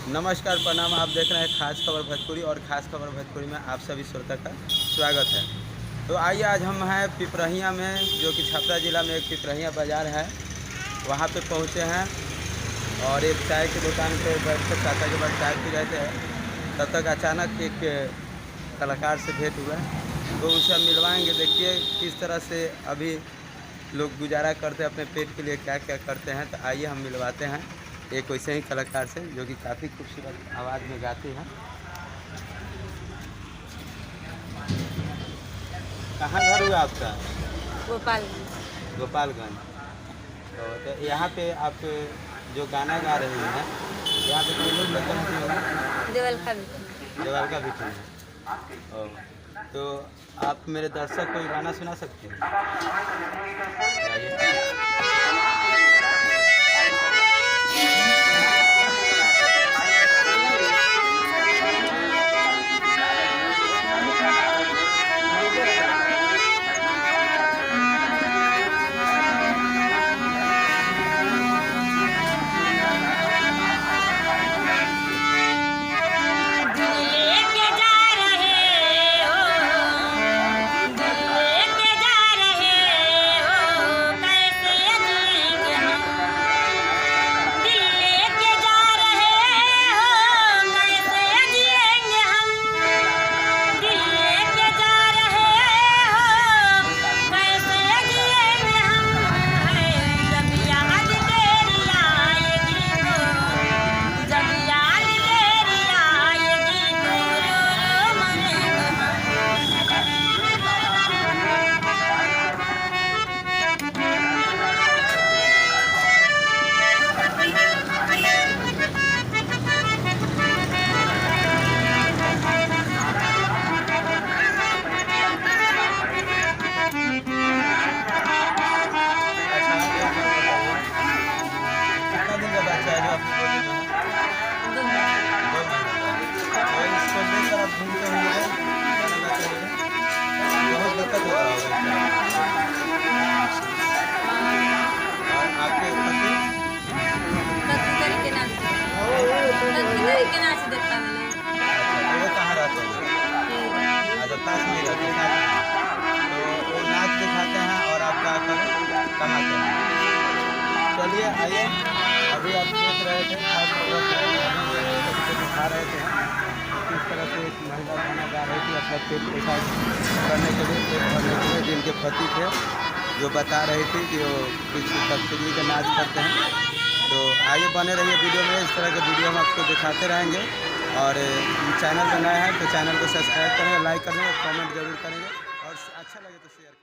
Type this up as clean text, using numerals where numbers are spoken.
नमस्कार, प्रणाम। आप देख रहे हैं खास खबर भोजपुरी और खास खबर भोजपुरी में आप सभी श्रोता का स्वागत है। तो आइए, आज हम हैं पिपरहिया में, जो कि छपरा ज़िला में एक पिपरहिया बाज़ार है, वहाँ पे पहुँचे हैं और एक चाय की दुकान पे बैठ कर चाचा के बाद चाय पी रहे थे। तब तक अचानक एक कलाकार से भेंट हुआ, तो उनसे हम मिलवाएंगे। देखिए किस तरह से अभी लोग गुजारा करते हैं, अपने पेट के लिए क्या क्या करते हैं। तो आइए हम मिलवाते हैं एक वैसे ही कलाकार से, जो कि काफ़ी खूबसूरत आवाज़ में गाती हैं। कहाँ घर हुआ आपका? गोपालगंज। गोपालगंज। तो यहाँ पे आप जो गाना गा रही हैं, यहाँ पे कोई लोग करती होंगी? देवलका भी। देवालका भी है। ओह, तो आप मेरे दर्शक को गाना सुना सकते हैं? गाइए। पास में रहते हैं, तो वो नाच दिखाते हैं और आप गा कर कमाते हैं। चलिए आइए, अभी आप देख रहे थे दिखा रहे थे किस तरह से एक महिला गाना गा रही थी अपना पेट पैसा करने के लिए, पेट भरने के लिए। जिनके पति थे जो बता रही थी कि वो कुछ तस्वीर के नाच करते हैं। तो आइए बने रहिए वीडियो में, इस तरह के वीडियो हम आपको दिखाते रहेंगे। और चैनल बनाया है तो चैनल को सब्सक्राइब करेंगे, लाइक करेंगे, कमेंट जरूर करेंगे और अच्छा लगे तो शेयर